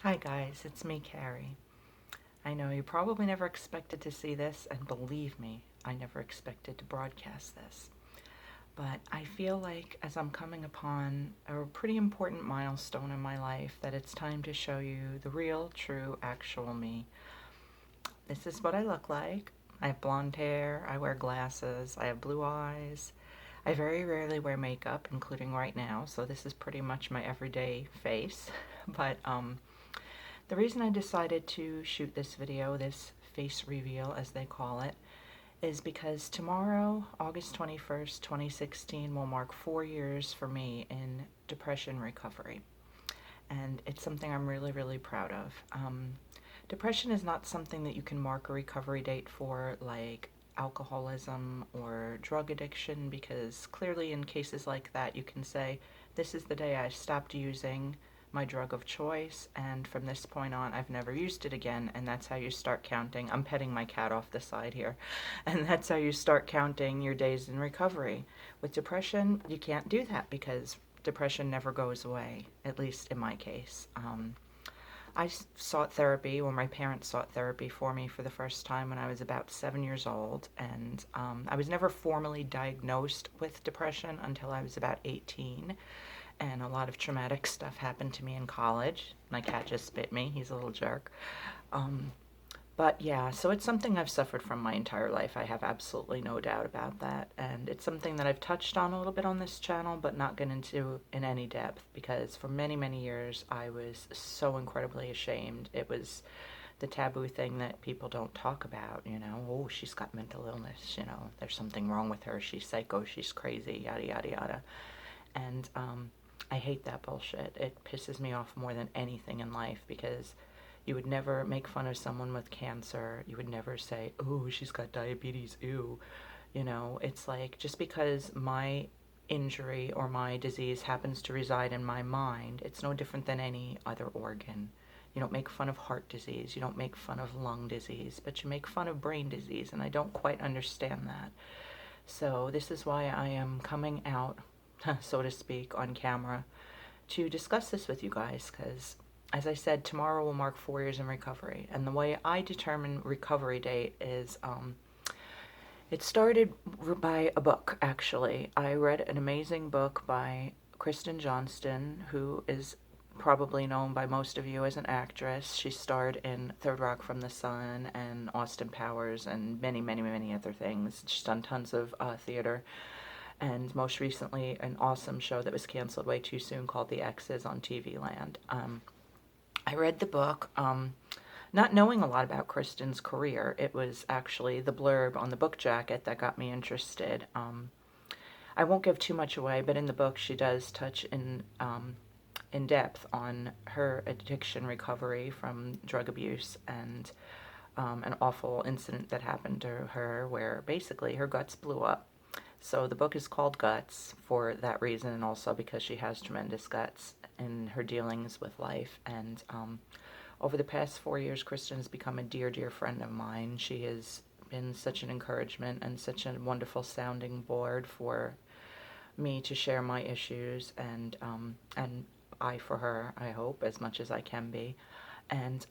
Hi guys, it's me, Carrie. I know you probably never expected to see this, and believe me, I never expected to broadcast this. But I feel like as I'm coming upon a pretty important milestone in my life, that it's time to show you the real, true, actual me. This is what I look like. I have blonde hair, I wear glasses, I have blue eyes. I very rarely wear makeup, including right now, so this is pretty much my everyday face. But the reason I decided to shoot this video, this face reveal as they call it, is because tomorrow, August 21st, 2016, will mark 4 years for me in depression recovery. And it's something I'm really, really proud of. Depression is not something that you can mark a recovery date for, like alcoholism or drug addiction, because clearly in cases like that you can say, this is the day I stopped using my drug of choice, and from this point on I've never used it again, and that's how you start counting. I'm petting my cat off the side here. And that's how you start counting your days in recovery. With depression, you can't do that because depression never goes away, at least in my case. I sought therapy, or my parents sought therapy for me for the first time when I was about 7 years old, and I was never formally diagnosed with depression until I was about 18, and a lot of traumatic stuff happened to me in college. My cat just bit me, he's a little jerk. Um, but yeah, so it's something I've suffered from my entire life. I have absolutely no doubt about that. And it's something that I've touched on a little bit on this channel, but not get into in any depth because for many, many years I was so incredibly ashamed. It was the taboo thing that people don't talk about, you know. Oh, she's got mental illness, you know, there's something wrong with her. She's psycho, she's crazy, yada, yada, yada. And I hate that bullshit. It pisses me off more than anything in life because you would never make fun of someone with cancer. You would never say, oh, she's got diabetes, ew. You know, it's like just because my injury or my disease happens to reside in my mind, it's no different than any other organ. You don't make fun of heart disease, you don't make fun of lung disease, but you make fun of brain disease, and I don't quite understand that. So this is why I am coming out, so to speak, on camera to discuss this with you guys because, as I said, tomorrow will mark 4 years in recovery. And the way I determine recovery date is it started by a book, actually. I read an amazing book by Kristen Johnston, who is probably known by most of you as an actress. She starred in Third Rock from the Sun and Austin Powers and many, many, many other things. She's done tons of theater, and most recently an awesome show that was canceled way too soon called The X's on TV Land. I read the book not knowing a lot about Kristen's career. It was actually the blurb on the book jacket that got me interested. I won't give too much away, but in the book she does touch in depth on her addiction recovery from drug abuse and an awful incident that happened to her where basically her guts blew up. So the book is called Guts for that reason, and also because she has tremendous guts in her dealings with life. And over the past 4 years, Kristen has become a dear, dear friend of mine. She has been such an encouragement and such a wonderful sounding board for me to share my issues, and I for her, I hope, as much as I can be. And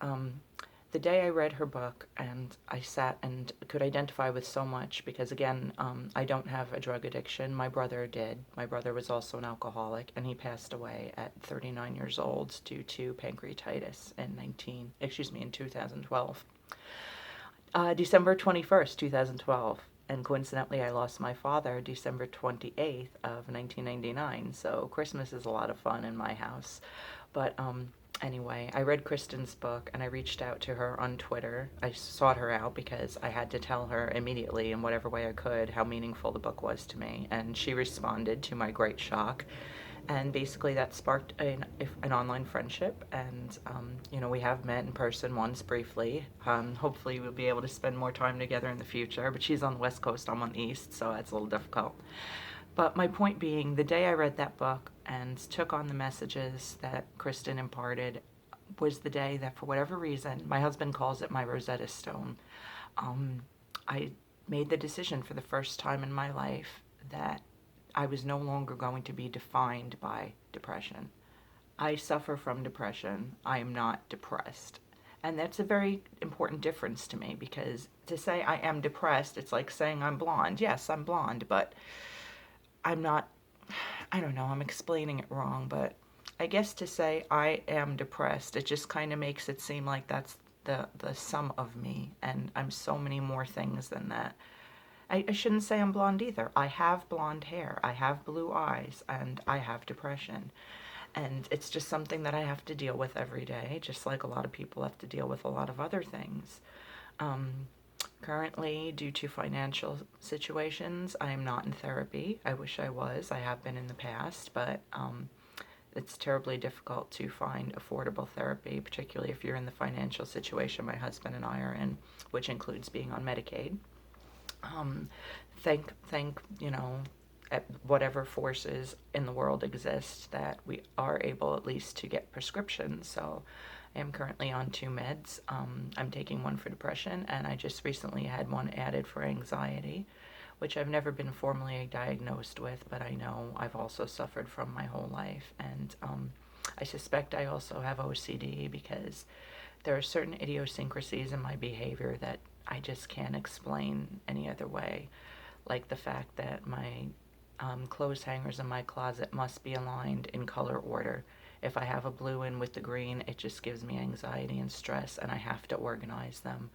the day I read her book and I sat and could identify with so much because, again, I don't have a drug addiction. My brother did. My brother was also an alcoholic, and he passed away at 39 years old due to pancreatitis in 2012. December 21st, 2012. And coincidentally, I lost my father December 28th of 1999. So Christmas is a lot of fun in my house. But anyway, I read Kristen's book and I reached out to her on Twitter. I sought her out because I had to tell her immediately in whatever way I could how meaningful the book was to me. And she responded, to my great shock. And basically that sparked an online friendship, and you know, we have met in person once briefly. Hopefully we'll be able to spend more time together in the future, but she's on the West Coast, I'm on the East, so that's a little difficult. But my point being, the day I read that book and took on the messages that Kristen imparted was the day that, for whatever reason, my husband calls it my Rosetta Stone, I made the decision for the first time in my life that I was no longer going to be defined by depression. I suffer from depression. I am not depressed. And that's a very important difference to me, because to say I am depressed, it's like saying I'm blonde. Yes, I'm blonde, but I'm not, I don't know, I'm explaining it wrong, but I guess to say I am depressed, it just kind of makes it seem like that's the sum of me, and I'm so many more things than that. I shouldn't say I'm blonde either. I have blonde hair, I have blue eyes, and I have depression. And it's just something that I have to deal with every day, just like a lot of people have to deal with a lot of other things. Um, Currently, due to financial situations, I am not in therapy. I wish I was. I have been in the past, but it's terribly difficult to find affordable therapy, particularly if you're in the financial situation my husband and I are in, which includes being on Medicaid. Um, thank at whatever forces in the world exist, that we are able at least to get prescriptions. So I am currently on 2 meds. I'm taking one for depression, and I just recently had one added for anxiety, which I've never been formally diagnosed with, but I know I've also suffered from my whole life. And I suspect I also have OCD, because there are certain idiosyncrasies in my behavior that I just can't explain any other way. Like the fact that my clothes hangers in my closet must be aligned in color order. If I have a blue in with the green, it just gives me anxiety and stress, and I have to organize them.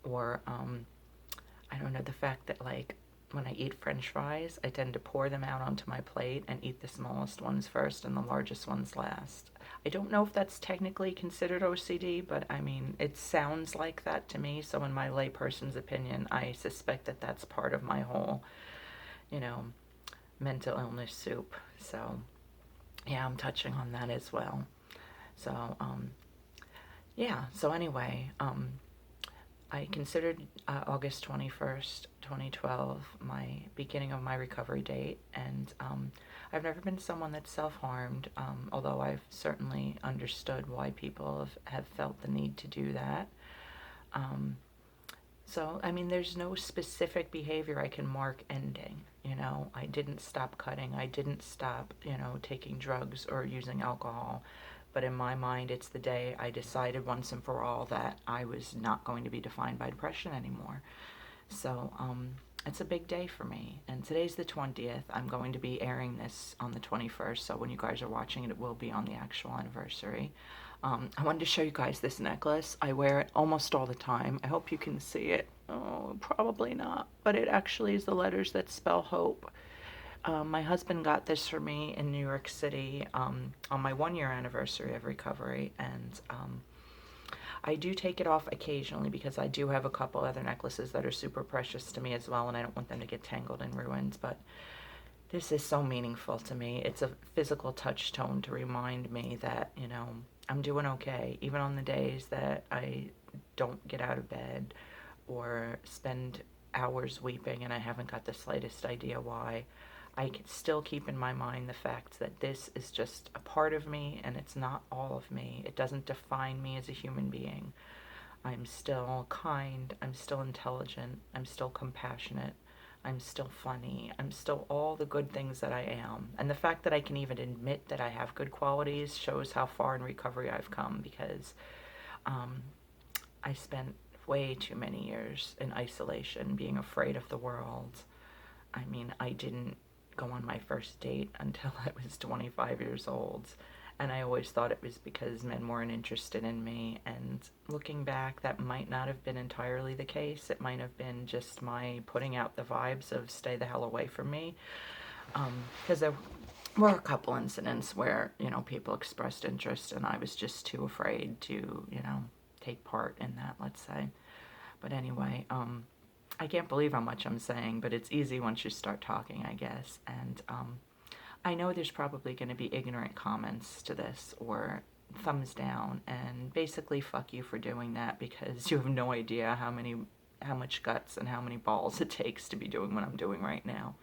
Or, I don't know, the fact that, like, when I eat French fries, I tend to pour them out onto my plate and eat the smallest ones first and the largest ones last. I don't know if that's technically considered OCD, but I mean, it sounds like that to me. So in my layperson's opinion, I suspect that that's part of my whole, you know, mental illness soup. So yeah, I'm touching on that as well. So yeah, so anyway, I considered August 21st, 2012, my beginning of my recovery date, and I've never been someone that's self-harmed, although I've certainly understood why people have felt the need to do that. So, I mean, there's no specific behavior I can mark ending. I didn't stop cutting, I didn't stop, taking drugs or using alcohol. But in my mind, it's the day I decided once and for all that I was not going to be defined by depression anymore. So, it's a big day for me. And today's the 20th. I'm going to be airing this on the 21st. So when you guys are watching it, it will be on the actual anniversary. I wanted to show you guys this necklace. I wear it almost all the time. I hope you can see it. Oh, probably not. But it actually is the letters that spell hope. My husband got this for me in New York City on my 1-year anniversary of recovery, and I do take it off occasionally because I do have a couple other necklaces that are super precious to me as well, and I don't want them to get tangled in ruins, but this is so meaningful to me. It's a physical touchstone to remind me that, I'm doing okay, even on the days that I don't get out of bed or spend hours weeping and I haven't got the slightest idea why. I can still keep in my mind the fact that this is just a part of me and it's not all of me. It doesn't define me as a human being. I'm still kind, I'm still intelligent, I'm still compassionate, I'm still funny, I'm still all the good things that I am. And the fact that I can even admit that I have good qualities shows how far in recovery I've come, because I spent way too many years in isolation, being afraid of the world. I mean, I didn't go on my first date until I was 25 years old. And I always thought it was because men weren't interested in me. And looking back, that might not have been entirely the case. It might have been just my putting out the vibes of stay the hell away from me. Because there were a couple incidents where, people expressed interest and I was just too afraid to, take part in that, let's say. But anyway, I can't believe how much I'm saying, but it's easy once you start talking, I guess. And I know there's probably going to be ignorant comments to this or thumbs down, and basically fuck you for doing that, because you have no idea how much guts and how many balls it takes to be doing what I'm doing right now.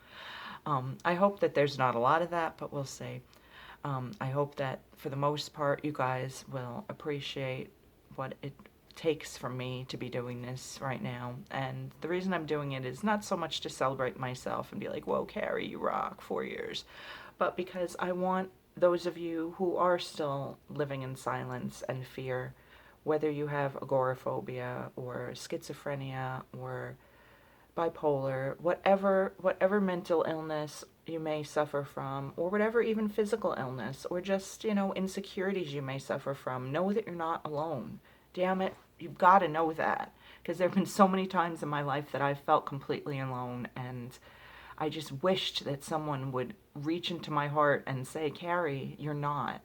I hope that there's not a lot of that, but we'll see. I hope that for the most part you guys will appreciate what it takes for me to be doing this right now. And the reason I'm doing it is not so much to celebrate myself and be like, whoa, Carrie, you rock, 4 years, but because I want those of you who are still living in silence and fear, whether you have agoraphobia or schizophrenia or bipolar, whatever mental illness you may suffer from, or whatever even physical illness, or just, insecurities you may suffer from, know that you're not alone. Damn it, you've got to know that. Because there have been so many times in my life that I've felt completely alone, and I just wished that someone would reach into my heart and say, Carrie, you're not.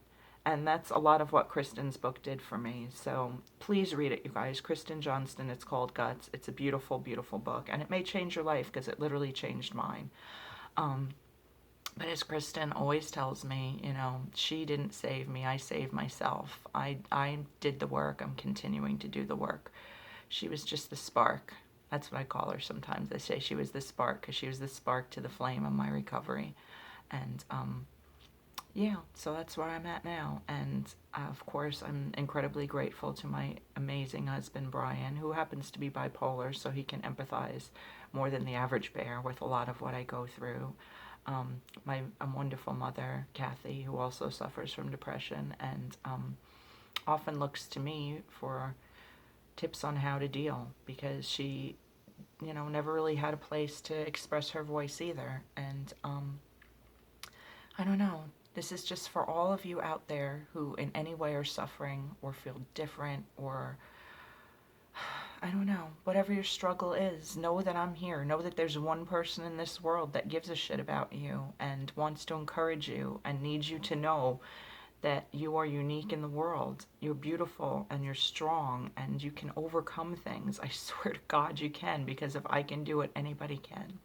And that's a lot of what Kristen's book did for me. So please read it, you guys. Kristen Johnston, it's called Guts. It's a beautiful, beautiful book. And it may change your life because it literally changed mine. But as Kristen always tells me, she didn't save me. I saved myself. I did the work. I'm continuing to do the work. She was just the spark. That's what I call her sometimes. I say she was the spark because she was the spark to the flame of my recovery. And yeah, so that's where I'm at now. And of course, I'm incredibly grateful to my amazing husband, Brian, who happens to be bipolar, so he can empathize more than the average bear with a lot of what I go through. My wonderful mother, Kathy, who also suffers from depression and often looks to me for tips on how to deal, because she, never really had a place to express her voice either. And I don't know. This is just for all of you out there who in any way are suffering or feel different, or I don't know, whatever your struggle is, know that I'm here. Know that there's one person in this world that gives a shit about you and wants to encourage you and needs you to know that you are unique in the world. You're beautiful and you're strong and you can overcome things. I swear to God you can, because if I can do it, anybody can.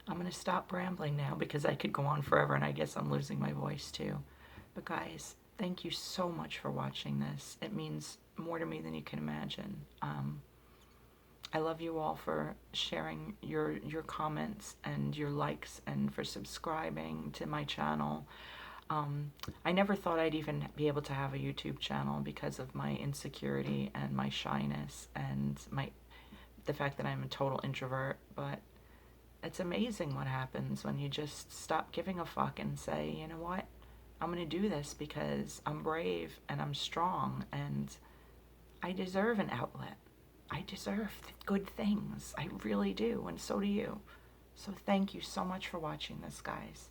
I'm going to stop rambling now because I could go on forever, and I guess I'm losing my voice too. But guys, thank you so much for watching this. It means more to me than you can imagine. I love you all for sharing your comments and your likes, and for subscribing to my channel. I never thought I'd even be able to have a YouTube channel because of my insecurity and my shyness and the fact that I'm a total introvert, but it's amazing what happens when you just stop giving a fuck and say, you know what, I'm going to do this because I'm brave and I'm strong and I deserve an outlet. I deserve good things. I really do, and so do you. So thank you so much for watching this, guys.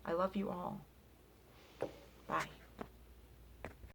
I love you all. Bye.